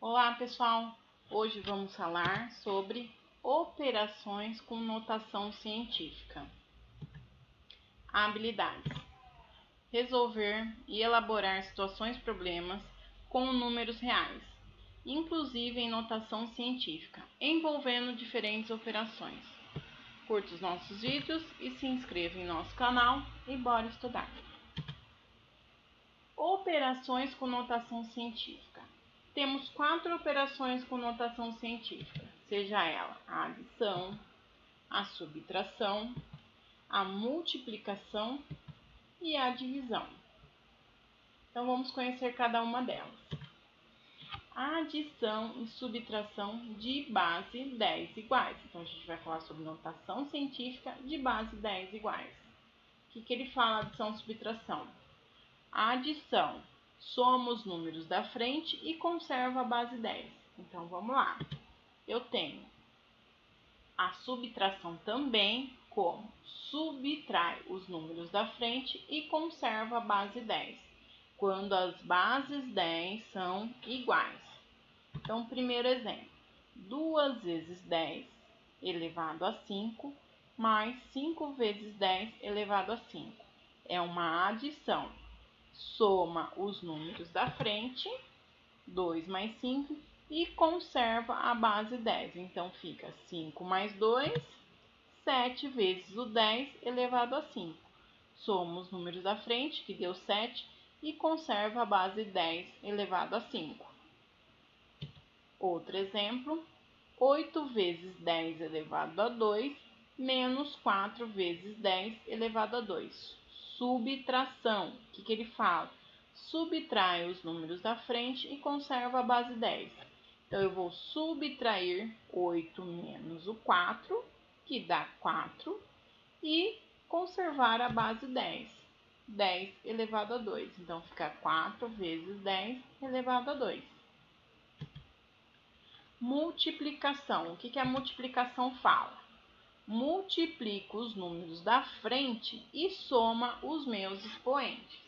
Olá pessoal, hoje vamos falar sobre operações com notação científica. Habilidades: resolver e elaborar situações problemas com números reais, inclusive em notação científica, envolvendo diferentes operações. Curta os nossos vídeos e se inscreva em nosso canal e bora estudar. Operações com notação científica. Temos 4 operações com notação científica, seja ela a adição, a subtração, a multiplicação e a divisão. Então vamos conhecer cada uma delas. A adição e subtração de base 10 iguais. Então a gente vai falar sobre notação científica de base 10 iguais. O que ele fala adição e subtração? A adição soma os números da frente e conserva a base 10. Então, vamos lá. Eu tenho a subtração também, como subtrai os números da frente e conserva a base 10, quando as bases 10 são iguais. Então, primeiro exemplo. 2 vezes 10 elevado a 5, mais 5 vezes 10 elevado a 5. É uma adição. Soma os números da frente, 2 mais 5, e conserva a base 10. Então, fica 5 mais 2, 7 vezes o 10 elevado a 5. Soma os números da frente, que deu 7, e conserva a base 10 elevado a 5. Outro exemplo, 8 vezes 10 elevado a 2, menos 4 vezes 10 elevado a 2. Subtração. O que ele fala? Subtrai os números da frente e conserva a base 10. Então, eu vou subtrair 8 menos o 4, que dá 4, e conservar a base 10. 10 elevado a 2. Então, fica 4 vezes 10 elevado a 2. Multiplicação. O que a multiplicação fala? Multiplico os números da frente e soma os meus expoentes.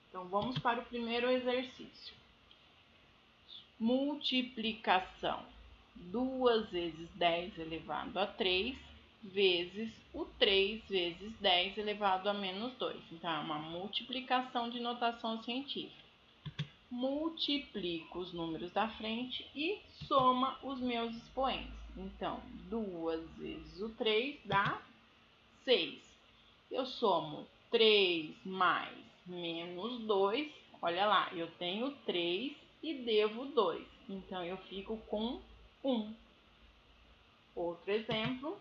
Então, vamos para o primeiro exercício. Multiplicação. 2 vezes 10 elevado a 3, vezes o 3 vezes 10 elevado a menos 2. Então, é uma multiplicação de notação científica. Multiplico os números da frente e soma os meus expoentes. Então, 2 vezes o 3 dá 6. Eu somo 3 mais menos 2. Olha lá, eu tenho 3 e devo 2. Então, eu fico com 1. Outro exemplo.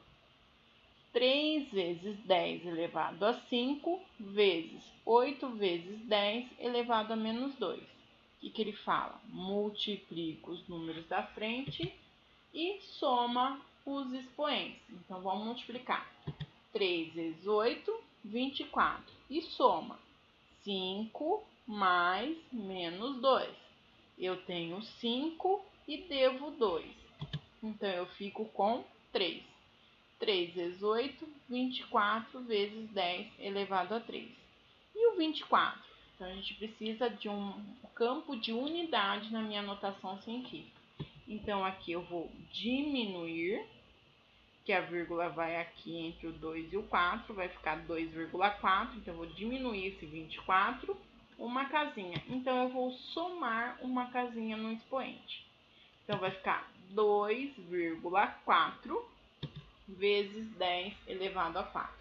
3 vezes 10 elevado a 5, vezes 8 vezes 10 elevado a menos 2. O que ele fala? Multiplica os números da frente e soma os expoentes. Então, vamos multiplicar. 3 vezes 8, 24. E soma 5 mais menos 2. Eu tenho 5 e devo 2. Então, eu fico com 3. 3 vezes 8, 24 vezes 10 elevado a 3. E o 24? Então, a gente precisa de um campo de unidade na minha notação científica. Então, aqui eu vou diminuir, que a vírgula vai aqui entre o 2 e o 4, vai ficar 2,4. Então, eu vou diminuir esse 24, uma casinha. Então, eu vou somar uma casinha no expoente. Então, vai ficar 2,4 vezes 10 elevado a 4.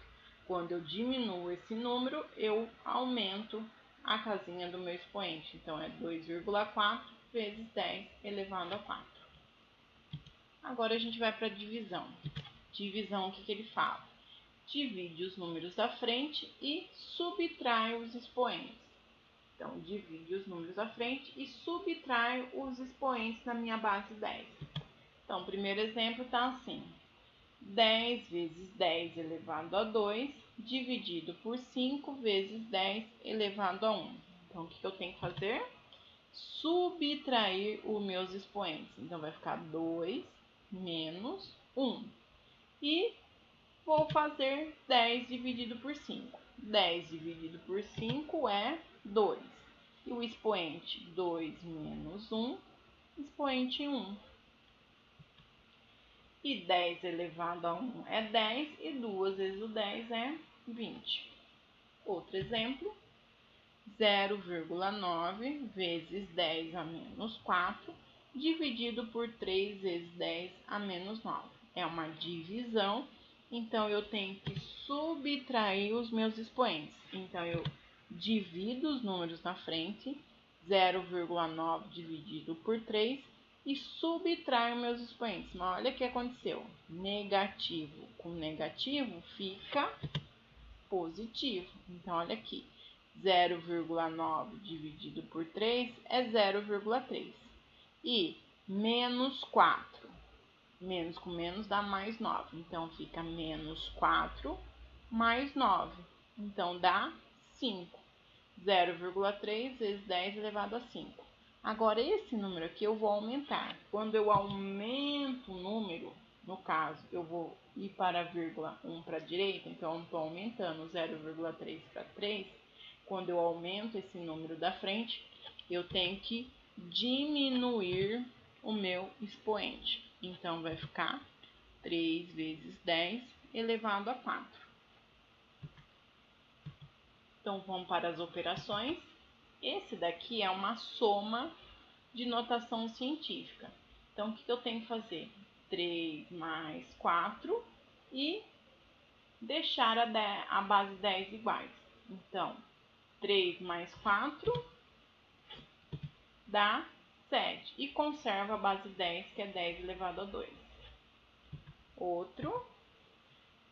Quando eu diminuo esse número, eu aumento a casinha do meu expoente. Então, é 2,4 vezes 10 elevado a 4. Agora, a gente vai para a divisão. Divisão, o que ele fala? Divide os números da frente e subtrai os expoentes. Então, divide os números da frente e subtrai os expoentes na minha base 10. Então, o primeiro exemplo está assim. 10 vezes 10 elevado a 2, dividido por 5 vezes 10 elevado a 1. Então, o que eu tenho que fazer? Subtrair os meus expoentes. Então, vai ficar 2 menos 1. E vou fazer 10 dividido por 5. 10 dividido por 5 é 2. E o expoente 2 menos 1, expoente 1. E 10 elevado a 1 é 10, e 2 vezes o 10 é 20. Outro exemplo, 0,9 vezes 10 a menos 4, dividido por 3 vezes 10 a menos 9. É uma divisão, então eu tenho que subtrair os meus expoentes. Então, eu divido os números na frente, 0,9 dividido por 3, e subtraio meus expoentes. Mas olha o que aconteceu. Negativo com negativo fica positivo. Então, olha aqui. 0,9 dividido por 3 é 0,3. E menos 4. Menos com menos dá mais 9. Então, fica menos 4 mais 9. Então, dá 5. 0,3 vezes 10 elevado a 5. Agora, esse número aqui eu vou aumentar. Quando eu aumento o número, no caso, eu vou ir para a vírgula 1 para a direita, então eu estou aumentando 0,3 para 3. Quando eu aumento esse número da frente, eu tenho que diminuir o meu expoente. Então, vai ficar 3 vezes 10 elevado a 4. Então, vamos para as operações. Esse daqui é uma soma de notação científica. Então, o que eu tenho que fazer? 3 mais 4 e deixar a base 10 iguais. Então, 3 mais 4 dá 7. E conserva a base 10, que é 10 elevado a 2. Outro,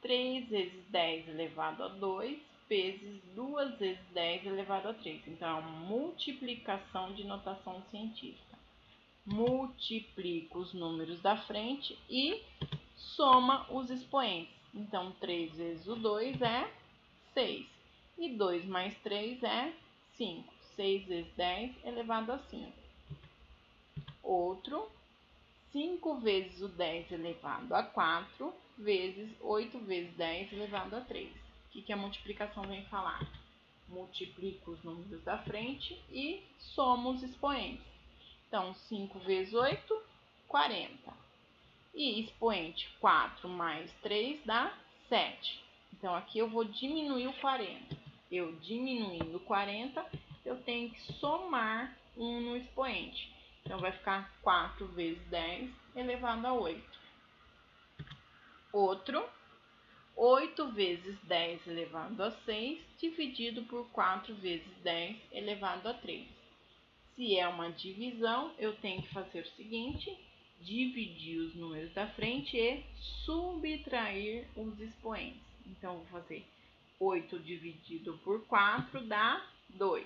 3 vezes 10 elevado a 2 vezes 2 vezes 10 elevado a 3. Então, é uma multiplicação de notação científica. Multiplica os números da frente e soma os expoentes. Então, 3 vezes o 2 é 6. E 2 mais 3 é 5. 6 vezes 10 elevado a 5. Outro, 5 vezes o 10 elevado a 4 vezes 8 vezes 10 elevado a 3. O que a multiplicação vem falar? Multiplica os números da frente e soma os expoentes. Então, 5 vezes 8, 40. E expoente 4 mais 3 dá 7. Então, aqui eu vou diminuir o 40. Eu diminuindo 40, eu tenho que somar 1 no expoente. Então, vai ficar 4 vezes 10 elevado a 8. Outro, 8 vezes 10 elevado a 6, dividido por 4 vezes 10 elevado a 3. Se é uma divisão, eu tenho que fazer o seguinte: dividir os números da frente e subtrair os expoentes. Então, vou fazer 8 dividido por 4 dá 2.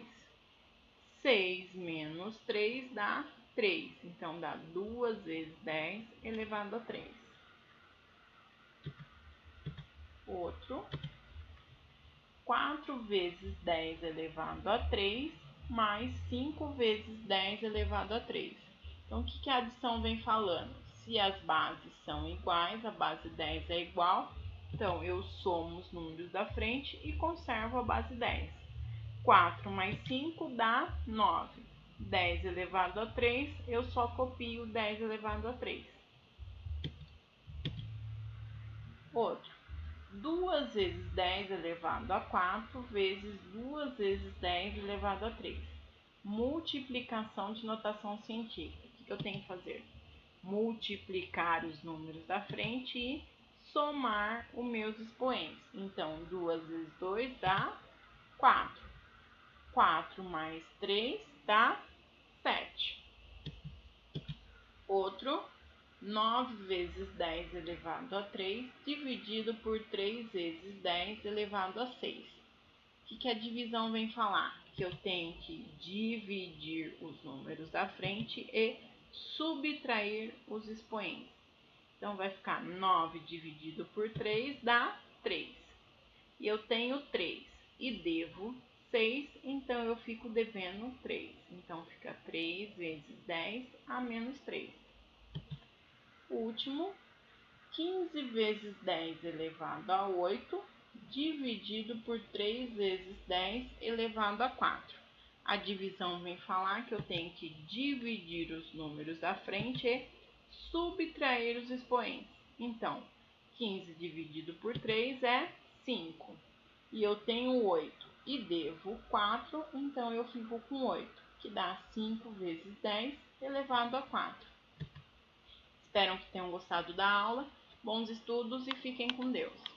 6 menos 3 dá 3. Então, dá 2 vezes 10 elevado a 3. Outro, 4 vezes 10 elevado a 3 mais 5 vezes 10 elevado a 3. Então, o que a adição vem falando? Se as bases são iguais, a base 10 é igual, então eu somo os números da frente e conservo a base 10. 4 mais 5 dá 9. 10 elevado a 3, eu só copio 10 elevado a 3. Outro, 2 vezes 10 elevado a 4 vezes 2 vezes 10 elevado a 3. Multiplicação de notação científica. O que eu tenho que fazer? Multiplicar os números da frente e somar os meus expoentes. Então, 2 vezes 2 dá 4. 4 mais 3 dá 7. Outro, 9 vezes 10 elevado a 3, dividido por 3 vezes 10 elevado a 6. O que a divisão vem falar? Que eu tenho que dividir os números da frente e subtrair os expoentes. Então, vai ficar 9 dividido por 3 dá 3. E eu tenho 3 e devo 6, então eu fico devendo 3. Então, fica 3 vezes 10 a menos 3. O último, 15 vezes 10 elevado a 8, dividido por 3 vezes 10 elevado a 4. A divisão vem falar que eu tenho que dividir os números da frente e subtrair os expoentes. Então, 15 dividido por 3 é 5. E eu tenho 8 e devo 4, então eu fico com 8, que dá 5 vezes 10 elevado a 4. Espero que tenham gostado da aula. Bons estudos e fiquem com Deus.